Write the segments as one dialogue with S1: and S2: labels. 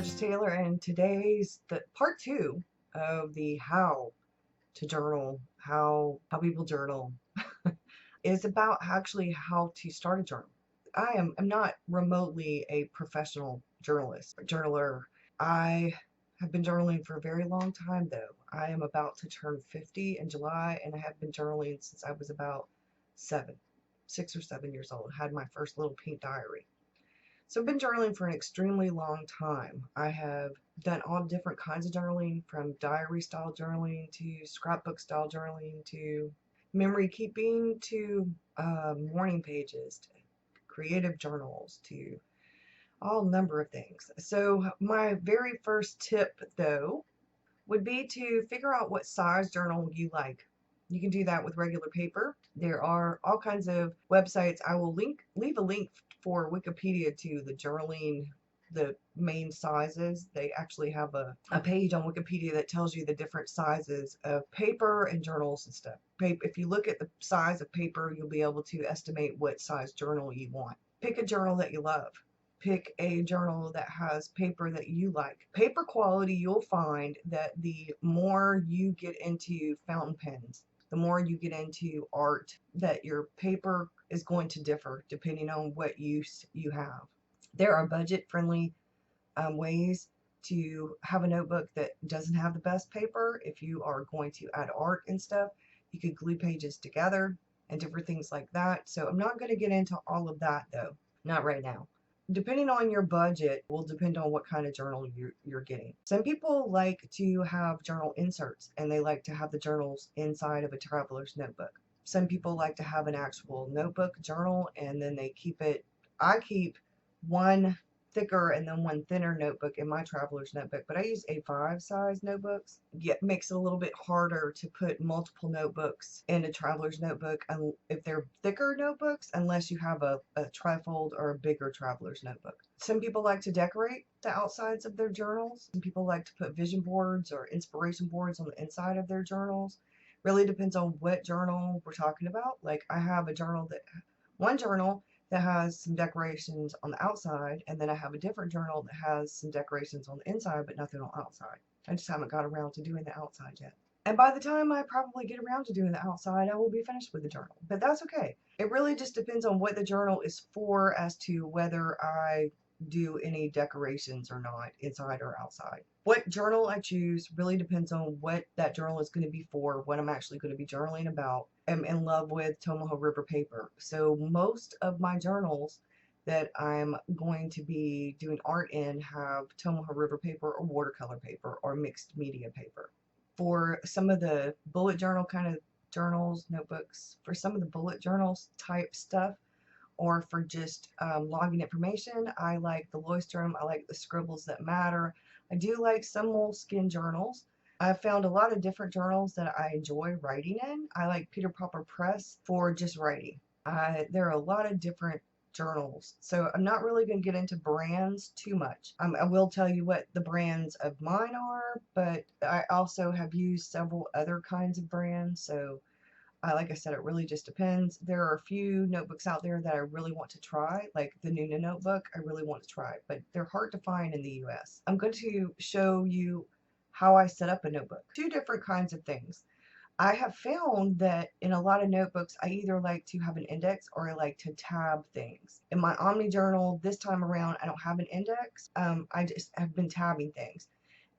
S1: Burgess Taylor, and today's the part 2 of the how to journal, how people journal is about actually how to start a journal. I'm not remotely a professional journaler. I have been journaling for a very long time though. I am about to turn 50 in July, and I have been journaling since I was about 6 or 7 years old. I had my first little pink diary. So I've been journaling for an extremely long time. I have done all different kinds of journaling, from diary style journaling to scrapbook style journaling to memory keeping to morning pages to creative journals to all number of things. So my very first tip though would be to figure out what size journal you like. You can do that with regular paper. There are all kinds of websites. I will leave a link for Wikipedia to the journaling, the main sizes. They actually have a page on Wikipedia that tells you the different sizes of paper and journals and stuff. If you look at the size of paper, you'll be able to estimate what size journal you want. Pick a journal that you love. Pick a journal that has paper that you like. Paper quality, you'll find that the more you get into fountain pens, the more you get into art, that your paper is going to differ depending on what use you have. There are budget-friendly ways to have a notebook that doesn't have the best paper. If you are going to add art and stuff, you could glue pages together and different things like that. So I'm not going to get into all of that though, not right now. Depending on your budget will depend on what kind of journal you're getting. Some people like to have journal inserts, and they like to have the journals inside of a traveler's notebook. Some people like to have an actual notebook journal, and then they keep it. I keep one thicker and then one thinner notebook in my traveler's notebook, but I use A5 size notebooks. It makes it a little bit harder to put multiple notebooks in a traveler's notebook if they're thicker notebooks, unless you have a trifold or a bigger traveler's notebook. Some people like to decorate the outsides of their journals. Some people like to put vision boards or inspiration boards on the inside of their journals. Really depends on what journal we're talking about. Like I have one journal that has some decorations on the outside, and then I have a different journal that has some decorations on the inside but nothing on the outside. I just haven't got around to doing the outside yet. And by the time I probably get around to doing the outside, I will be finished with the journal. But that's okay. It really just depends on what the journal is for as to whether I do any decorations or not, inside or outside. What journal I choose really depends on what that journal is going to be for, what I'm actually going to be journaling about. I'm in love with Tomoho River paper. So most of my journals that I'm going to be doing art in have Tomoho River paper or watercolor paper or mixed media paper. For some of the bullet journal kind of journals, notebooks, for some of the bullet journals type stuff, or for just logging information, I like the Leuchtturm. I like the Scribbles That Matter. I do like some Moleskine journals. I've found a lot of different journals that I enjoy writing in. I like Peter Popper Press for just writing. There are a lot of different journals, so I'm not really going to get into brands too much. I will tell you what the brands of mine are, but I also have used several other kinds of brands, so like I said, it really just depends. There are a few notebooks out there that I really want to try, like the Nuna notebook. I really want to try, but they're hard to find in the US. I'm going to show you how I set up a notebook. Two different kinds of things. I have found that in a lot of notebooks, I either like to have an index or I like to tab things. In my Omni journal this time around, I don't have an index. I just have been tabbing things.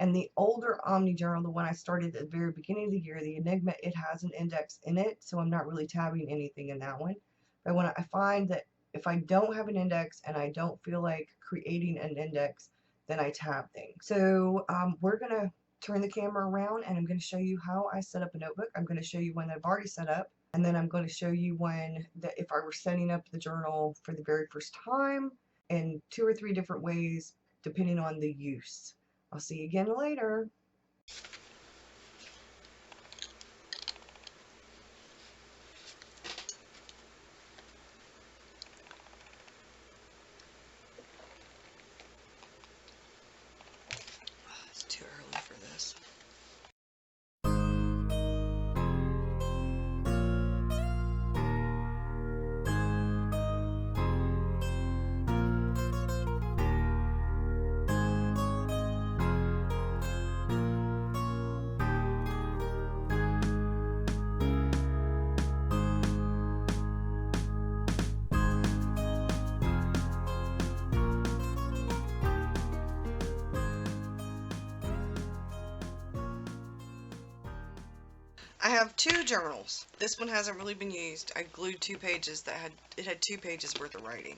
S1: And the older Omni journal, the one I started at the very beginning of the year, the Enigma, it has an index in it, so I'm not really tabbing anything in that one. But when I find that if I don't have an index and I don't feel like creating an index, then I tab things. So we're going to turn the camera around, and I'm going to show you how I set up a notebook. I'm going to show you when I've already set up, and then I'm going to show you if I were setting up the journal for the very first time, in 2 or 3 different ways, depending on the use. I'll see you again later. It's too early for this.
S2: I have two journals. This one hasn't really been used. I glued 2 pages that had 2 pages worth of writing.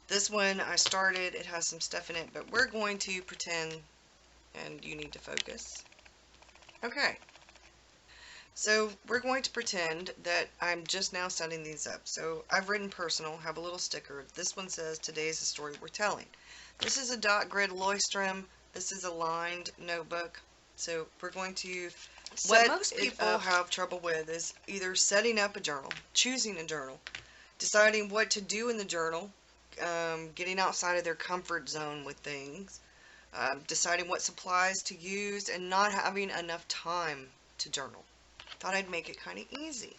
S2: This one I started, it has some stuff in it, but we're going to pretend, and you need to focus. Okay, so we're going to pretend that I'm just now setting these up. So I've written personal, have a little sticker. This one says, today's the story we're telling. This is a dot grid Leuchtturm. This is a lined notebook. So we're going to, what most people have trouble with is either setting up a journal, choosing a journal, deciding what to do in the journal, getting outside of their comfort zone with things, deciding what supplies to use, and not having enough time to journal. Thought I'd make it kind of easy.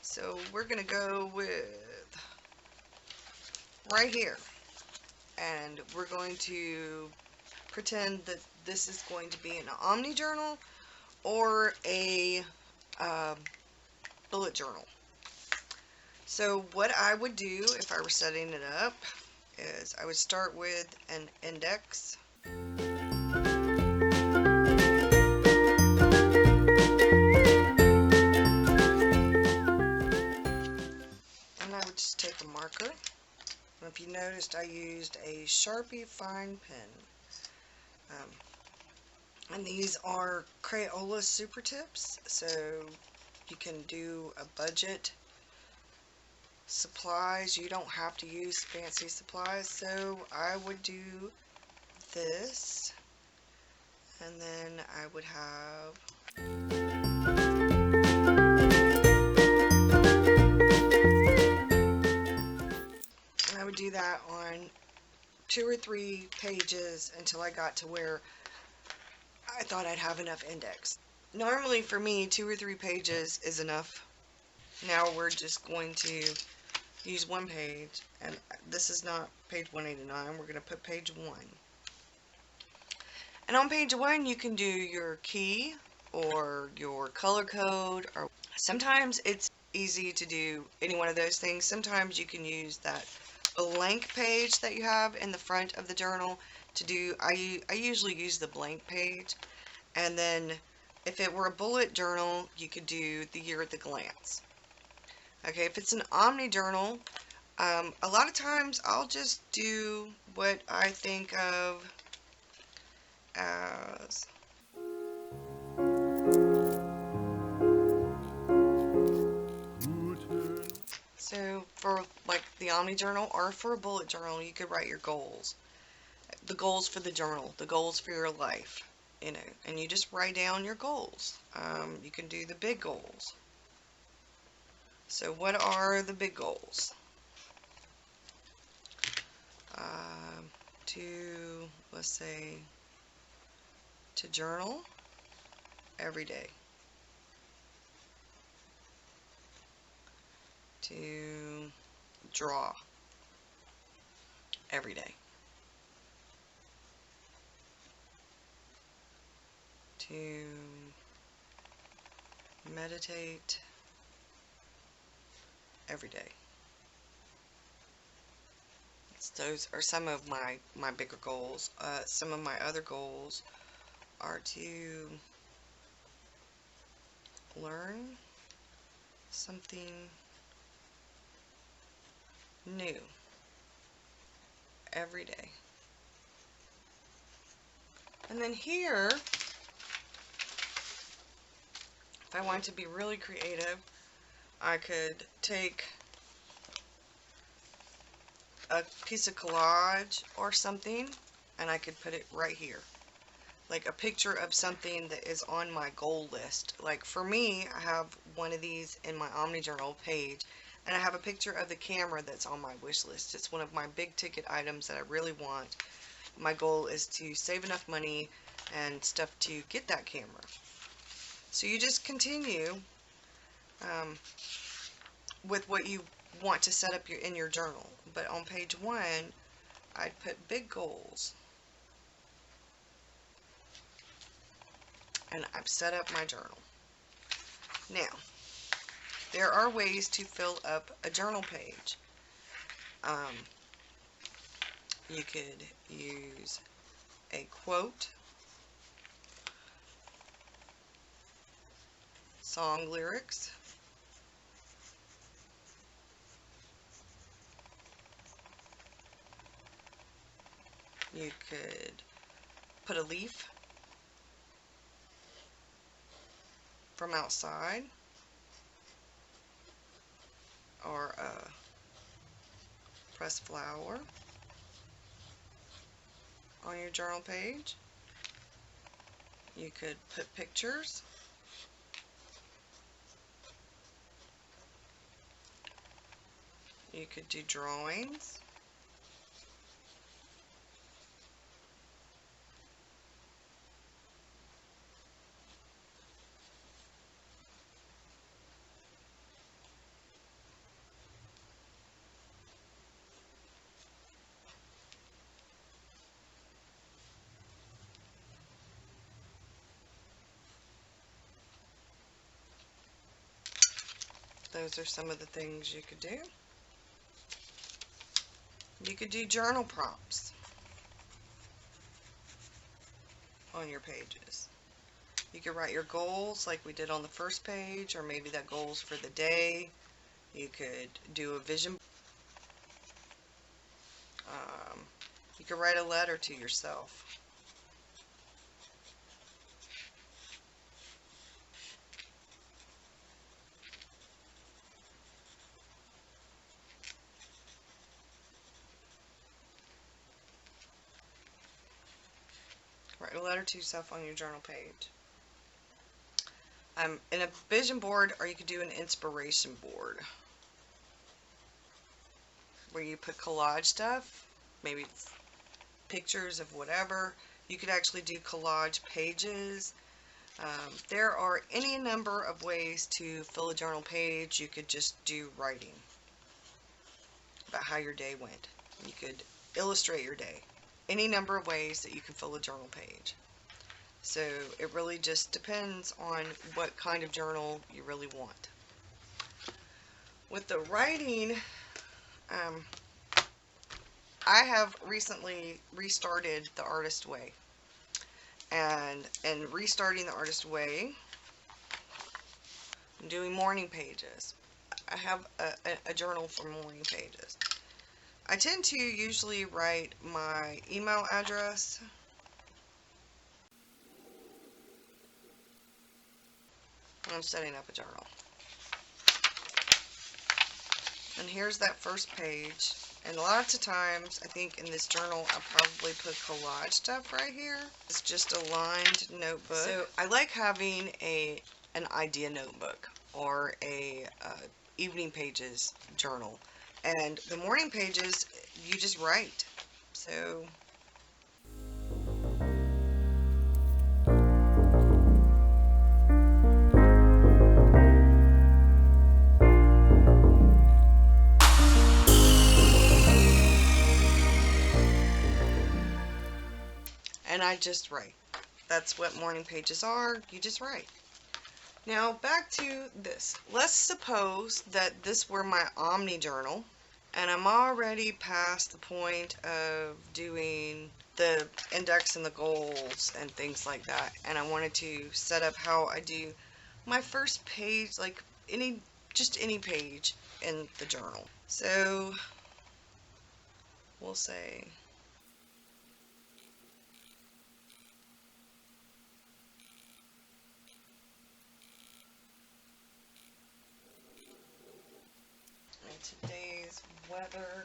S2: So we're going to go with right here. And we're going to pretend that this is going to be an Omni journal or a bullet journal. So what I would do if I were setting it up is I would start with an index. And I would just take a marker. And if you noticed, I used a Sharpie fine pen. And these are Crayola Super Tips, so you can do a budget supplies. You don't have to use fancy supplies, so I would do this, and then I would have and I would do that on 2 or 3 pages until I got to where I thought I'd have enough index. Normally for me 2 or 3 pages is enough. Now we're just going to use 1 page, and this is not page 189, we're going to put page 1. And on page 1 you can do your key or your color code, or sometimes it's easy to do any one of those things. Sometimes you can use that blank page that you have in the front of the journal to do, I usually use the blank page, and then if it were a bullet journal you could do the year at the glance. Okay, if it's an Omni journal, a lot of times I'll just do what I think of as so for like the Omni journal or for a bullet journal, you could write your goals. The goals for the journal, the goals for your life, you know, and you just write down your goals. You can do the big goals. So what are the big goals? Let's say, to journal every day. To draw every day. To meditate every day. Those are some of my bigger goals. Some of my other goals are to learn something new every day. And then here, if I wanted to be really creative, I could take a piece of collage or something and I could put it right here. Like a picture of something that is on my goal list. Like for me, I have one of these in my Omni Journal page, and I have a picture of the camera that's on my wish list. It's one of my big ticket items that I really want. My goal is to save enough money and stuff to get that camera. So you just continue with what you want to set up in your journal. But on page 1, I'd put big goals. And I've set up my journal. Now, there are ways to fill up a journal page. You could use a quote. song lyrics. You could put a leaf from outside or a pressed flower on your journal page. You could put pictures. You could do drawings. Those are some of the things you could do. You could do journal prompts on your pages. You could write your goals like we did on the first page, or maybe that goal's for the day. You could do a vision. Um, you could write a letter to yourself. Write a letter to yourself on your journal page. In a vision board, or you could do an inspiration board where you put collage stuff, maybe pictures of whatever. You could actually do collage pages. There are any number of ways to fill a journal page. You could just do writing about how your day went. You could illustrate your day. Any number of ways that you can fill a journal page. So it really just depends on what kind of journal you really want. With the writing, I have recently restarted the Artist Way. And in restarting the Artist Way, I'm doing morning pages. I have a journal for morning pages. I tend to usually write my email address when I'm setting up a journal. And here's that first page. And lots of times, I think in this journal, I'll probably put collage stuff right here. It's just a lined notebook. So I like having an idea notebook or a evening pages journal. And the morning pages, you just write. So and I just write. That's what morning pages are. You just write. Now back to this. Let's suppose that this were my Omni journal, and I'm already past the point of doing the index and the goals and things like that, and I wanted to set up how I do my first page, like just any page in the journal. So we'll say today's weather.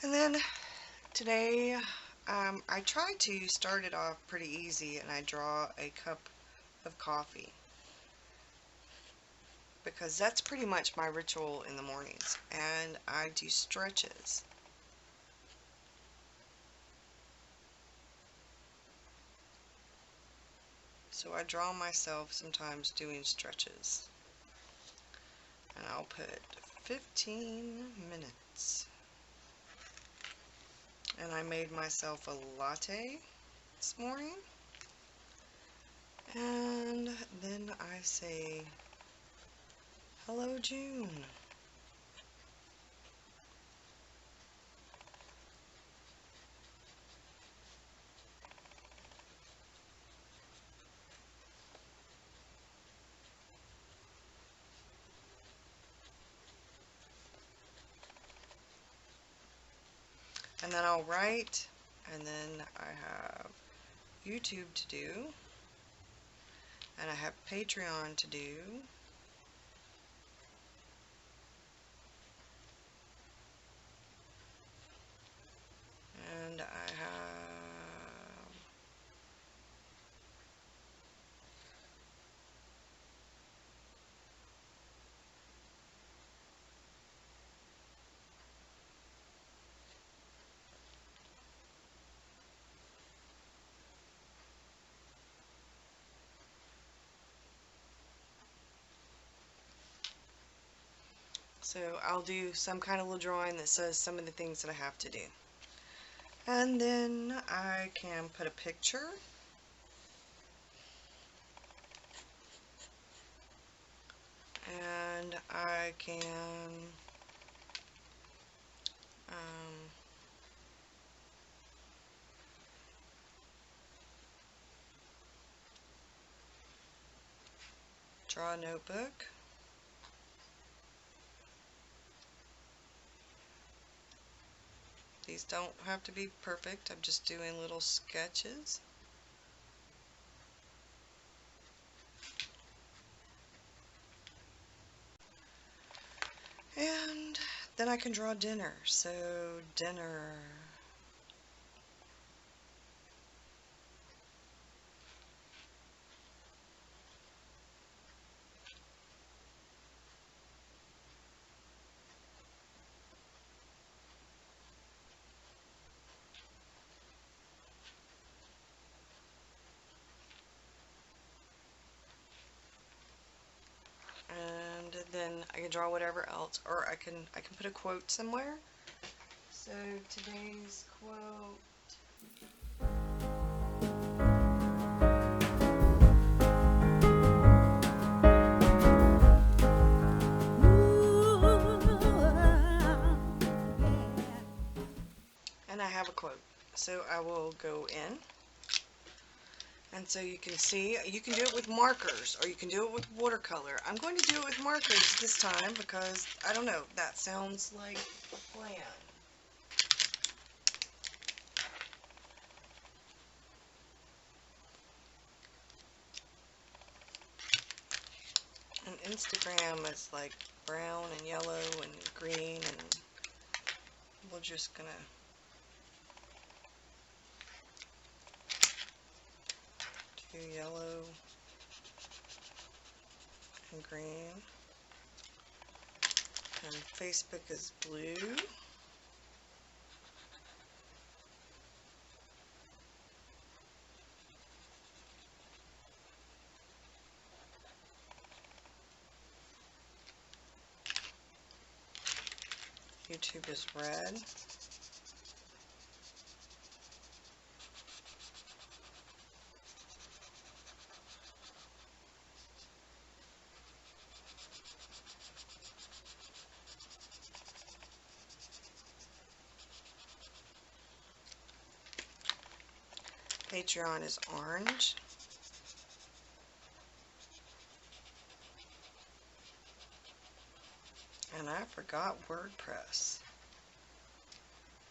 S2: And then today, I try to start it off pretty easy, and I draw a cup of coffee, because that's pretty much my ritual in the mornings. And I do stretches. So I draw myself sometimes doing stretches. And I'll put 15 minutes. And I made myself a latte. this morning. And then I say, hello, June. And then I'll write, and then I have YouTube to do, and I have Patreon to do, and I have so I'll do some kind of little drawing that says some of the things that I have to do. And then I can put a picture. And I can um, draw a notebook. These don't have to be perfect. I'm just doing little sketches. And then I can draw dinner. So dinner. And then I can draw whatever else, or I can put a quote somewhere. So today's quote. And I have a quote. So I will go in. And so you can see, you can do it with markers or you can do it with watercolor. I'm going to do it with markers this time because, I don't know, that sounds like a plan. And Instagram is like brown and yellow and green, and we're just gonna do yellow and green. And Facebook is blue. YouTube is red. Patreon is orange. And I forgot WordPress.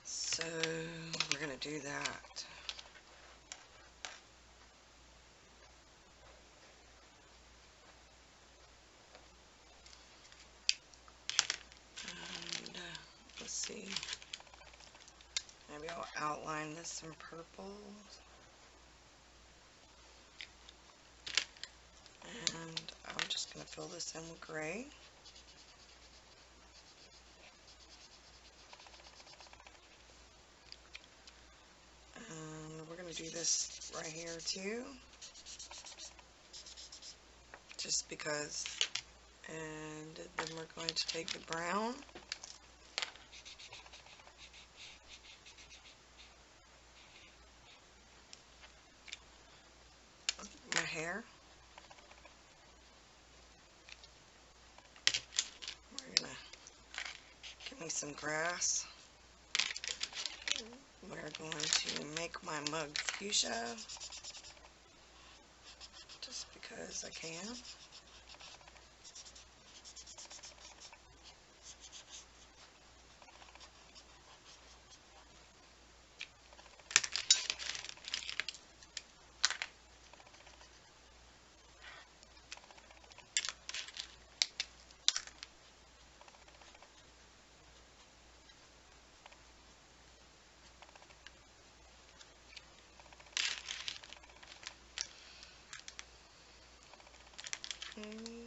S2: So we're going to do that. And let's see. Maybe I'll outline this in purple. And I'm just going to fill this in with gray. And we're going to do this right here too. Just because. And then we're going to take the brown. some grass. We're going to make my mug fuchsia just because I can. Okay.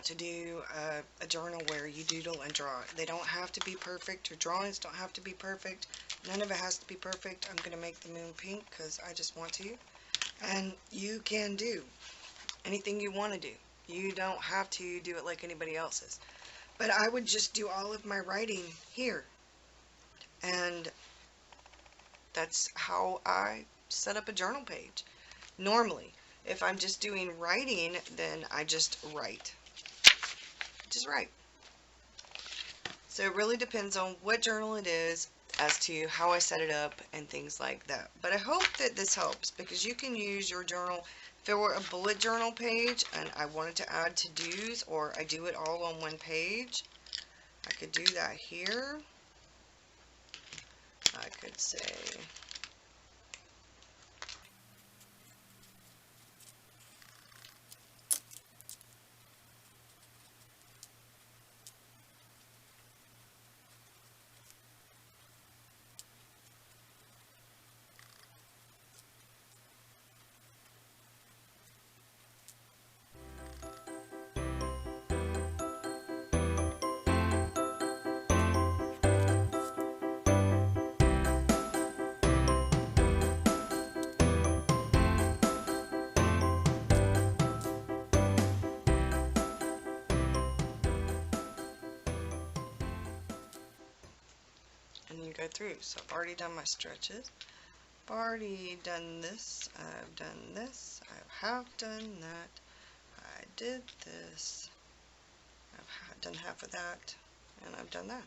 S2: To do a journal where you doodle and draw. They don't have to be perfect. Your drawings don't have to be perfect. None of it has to be perfect. I'm going to make the moon pink because I just want to. And you can do anything you want to do. You don't have to do it like anybody else's. But I would just do all of my writing here. And that's how I set up a journal page. Normally, if I'm just doing writing, then I just write. Just write. So it really depends on what journal it is as to how I set it up and things like that. But I hope that this helps because you can use your journal. If it were a bullet journal page and I wanted to add to-dos or I do it all on one page, I could do that here. I could say and you go through. So I've already done my stretches. I've already done this. I've done this. I have done that. I did this. I've done half of that. And I've done that.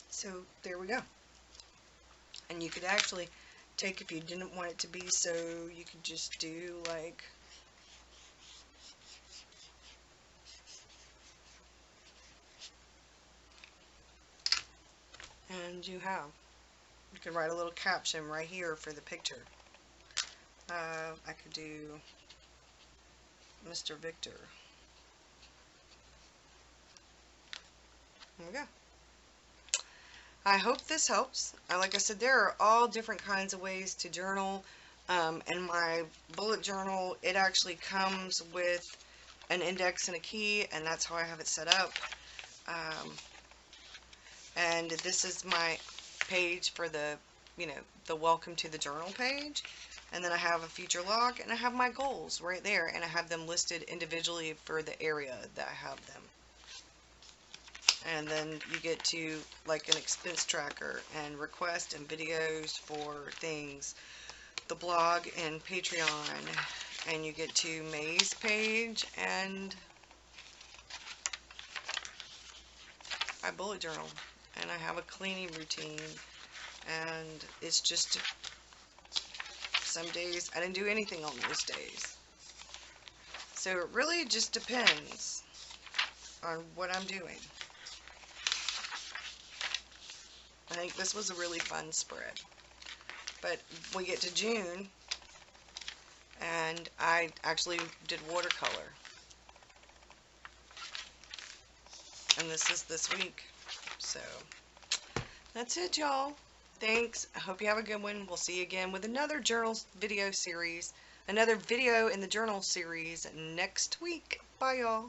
S2: So there we go. And you could actually take, if you didn't want it to be so, you could just do like and you could write a little caption right here for the picture. I could do Mr. Victor. There we go. I hope this helps. Like I said, there are all different kinds of ways to journal. In my bullet journal, it actually comes with an index and a key, and that's how I have it set up. And this is my page for the, the welcome to the journal page. And then I have a future log, and I have my goals right there, and I have them listed individually for the area that I have them. And then you get to like an expense tracker and request and videos for things, the blog and Patreon, and you get to May's page and I bullet journal, and I have a cleaning routine, and it's just some days I didn't do anything on those days. So it really just depends on what I'm doing. I think this was a really fun spread. But we get to June, and I actually did watercolor. And this is this week. So that's it, y'all. Thanks. I hope you have a good one. We'll see you again with another journal video series, another video in the journal series next week. Bye, y'all.